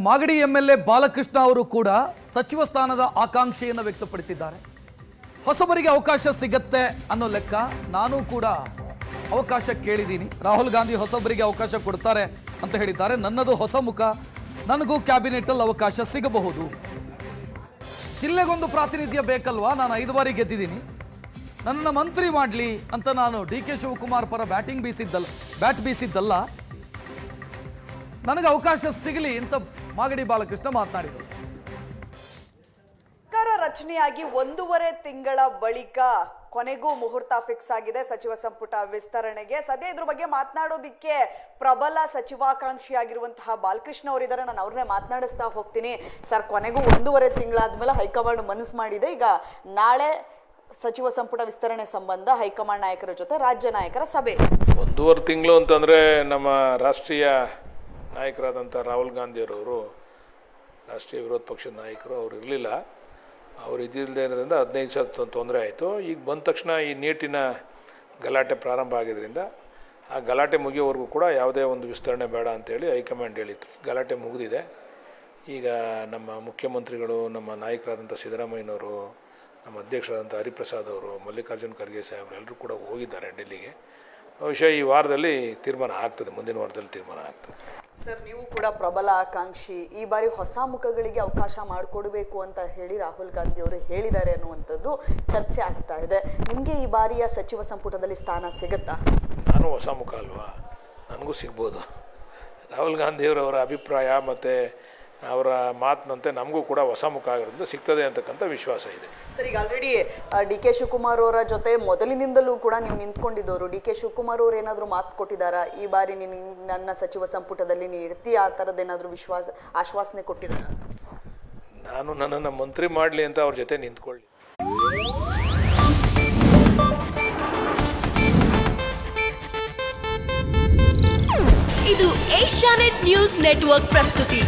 Magadi MLA Balakrishna ಅವರು ಕೂಡ ಸಚಿವ ಸ್ಥಾನದ ಆಕಾಂಕ್ಷೆಯನ್ನು ವ್ಯಕ್ತಪಡಿಸಿದ್ದಾರೆ. ಹೊಸಬರಿಗೆ ಅವಕಾಶ ಸಿಗತ್ತೆ ಅನ್ನೋ ಲೆಕ್ಕ ನಾನು ಕೂಡ ಅವಕಾಶ ಕೇಳಿದ್ದೀನಿ. ರಾಹುಲ್ ಗಾಂಧಿ ಹೊಸಬರಿಗೆ ಅವಕಾಶ ಕೊಡ್ತಾರೆ ಅಂತ ಹೇಳಿದ್ದಾರೆ. ನನ್ನದು ಹೊಸ ಮುಖ, ನನಗೂ ಕ್ಯಾಬಿನೆಟ್ ಅಲ್ಲಿ ಅವಕಾಶ ಸಿಗಬಹುದು. ಜಿಲ್ಲೆಗೊಂದು ಪ್ರಾತಿನಿಧ್ಯ ಬೇಕಲ್ವಾ? ನಾನು 5 ಬಾರಿ ಗೆದ್ದಿದ್ದೀನಿ, ನನ್ನನ್ನು ಮಂತ್ರಿ ಮಾಡಲಿ ಅಂತ ನಾನು ಡಿ ಕೆ ಶಿವಕುಮಾರ್ ಪರ ಬ್ಯಾಟ್ ಬೀಸಿದ್ದಲ್ಲ, ನನಗೆ ಅವಕಾಶ ಸಿಗಲಿ ಅಂತ ಮಾಗಡಿ ಬಾಲಕೃಷ್ಣ ಮಾತನಾಡಿದರು. ಸರ್ಕಾರ ರಚನೆಯಾಗಿ 1.5 ತಿಂಗಳ ಬಳಿಕ ಕೊನೆಗೂ ಮುಹೂರ್ತ ಫಿಕ್ಸ್ ಆಗಿದೆ ಸಚಿವ ಸಂಪುಟ ವಿಸ್ತರಣೆಗೆ. ಸದ್ಯ ಇದ್ರ ಬಗ್ಗೆ ಮಾತನಾಡೋದಿಕ್ಕೆ ಪ್ರಬಲ ಸಚಿವಾಕಾಂಕ್ಷಿಯಾಗಿರುವಂತಹ ಬಾಲಕೃಷ್ಣ ಅವರಿದ್ದಾರೆ. ನಾನು ಅವ್ರನ್ನೇ ಮಾತನಾಡಿಸ್ತಾ ಹೋಗ್ತೀನಿ. ಸರ್, ಕೊನೆಗೂ 1.5 ತಿಂಗಳಾದ್ಮೇಲೆ ಹೈಕಮಾಂಡ್ ಮನಸ್ಸು ಮಾಡಿದೆ. ಈಗ ನಾಳೆ ಸಚಿವ ಸಂಪುಟ ವಿಸ್ತರಣೆ ಸಂಬಂಧ ಹೈಕಮಾಂಡ್ ನಾಯಕರ ಜೊತೆ ರಾಜ್ಯ ನಾಯಕರ ಸಭೆ. 1.5 ತಿಂಗಳು ಅಂತಂದರೆ ನಮ್ಮ ರಾಷ್ಟ್ರೀಯ ನಾಯಕರಾದಂಥ ರಾಹುಲ್ ಗಾಂಧಿಯವರು, ರಾಷ್ಟ್ರೀಯ ವಿರೋಧ ಪಕ್ಷದ ನಾಯಕರು, ಅವರು ಇರಲಿಲ್ಲ. ಅವರು ಇದ್ದಿಲ್ಲದೆ ಇರೋದ್ರಿಂದ 15 ತೊಂದರೆ ಆಯಿತು. ಈಗ ಬಂದ ತಕ್ಷಣ ಈ ನೀಟಿನ ಗಲಾಟೆ ಪ್ರಾರಂಭ ಆಗಿದ್ದರಿಂದ ಆ ಗಲಾಟೆ ಮುಗಿಯೋವರೆಗೂ ಕೂಡ ಯಾವುದೇ ಒಂದು ವಿಸ್ತರಣೆ ಬೇಡ ಅಂತೇಳಿ ಹೈಕಮಾಂಡ್ ಹೇಳಿತ್ತು. ಗಲಾಟೆ ಮುಗಿದಿದೆ. ಈಗ ನಮ್ಮ ಮುಖ್ಯಮಂತ್ರಿಗಳು, ನಮ್ಮ ನಾಯಕರಾದಂಥ ಸಿದ್ದರಾಮಯ್ಯನವರು, ನಮ್ಮ ಅಧ್ಯಕ್ಷರಾದಂಥ ಹರಿಪ್ರಸಾದ್ ಅವರು, ಮಲ್ಲಿಕಾರ್ಜುನ್ ಖರ್ಗೆ ಸಾಹೇಬರು ಎಲ್ಲರೂ ಕೂಡ ಹೋಗಿದ್ದಾರೆ ಡೆಲ್ಲಿಗೆ. ಬಹುಶಃ ಈ ವಾರದಲ್ಲಿ ತೀರ್ಮಾನ ಆಗ್ತದೆ, ಮುಂದಿನ ವಾರದಲ್ಲಿ ತೀರ್ಮಾನ ಆಗ್ತದೆ. ಸರ್, ನೀವು ಕೂಡ ಪ್ರಬಲ ಆಕಾಂಕ್ಷಿ. ಈ ಬಾರಿ ಹೊಸ ಮುಖಗಳಿಗೆ ಅವಕಾಶ ಮಾಡಿಕೊಡ್ಬೇಕು ಅಂತ ಹೇಳಿ ರಾಹುಲ್ ಗಾಂಧಿ ಅವರು ಹೇಳಿದ್ದಾರೆ ಅನ್ನುವಂಥದ್ದು ಚರ್ಚೆ ಆಗ್ತಾ ಇದೆ. ನಿಮಗೆ ಈ ಬಾರಿಯ ಸಚಿವ ಸಂಪುಟದಲ್ಲಿ ಸ್ಥಾನ ಸಿಗುತ್ತಾ? ನಾನು ಹೊಸ ಮುಖ ಅಲ್ವಾ, ನನಗೂ ಸಿಗ್ಬೋದು. ರಾಹುಲ್ ಗಾಂಧಿಯವರವರ ಅಭಿಪ್ರಾಯ ಮತ್ತು ಅವರ ಮಾತಿನಂತೆ ನಮಗೂ ಕೂಡ ಹೊಸ ಮುಖ ಆಗಿರೋದ್ರಿಂದ ಸಿಗ್ತದೆ ಅಂತಕ್ಕಂಥ ವಿಶ್ವಾಸ ಇದೆ. ಸರ್, ಈಗ ಆಲ್ರೆಡಿ ಡಿ ಕೆ ಶಿವಕುಮಾರ್ ಅವರ ಜೊತೆ ಮೊದಲಿನಿಂದಲೂ ಕೂಡ ನೀವು ನಿಂತ್ಕೊಂಡಿದ್ದವರು. ಡಿ ಕೆ ಶಿವಕುಮಾರ್ ಅವರು ಏನಾದರೂ ಮಾತು ಕೊಟ್ಟಿದ್ದಾರಾ? ಈ ಬಾರಿ ನನ್ನ ಸಚಿವ ಸಂಪುಟದಲ್ಲಿ ನೀ ಇರ್ತೀಯ, ಆ ಥರದ್ದೇನಾದರೂ ಆಶ್ವಾಸನೆ ಕೊಟ್ಟಿದ್ದಾರಾ? ನಾನು ನನ್ನನ್ನು ಮಂತ್ರಿ ಮಾಡಲಿ ಅಂತ ಅವ್ರ ಜೊತೆ ನಿಂತ್ಕೊಳ್ಳಿ. ಇದು ಏಷ್ಯಾನೆಟ್ ನ್ಯೂಸ್ ನೆಟ್ವರ್ಕ್ ಪ್ರಸ್ತುತಿ.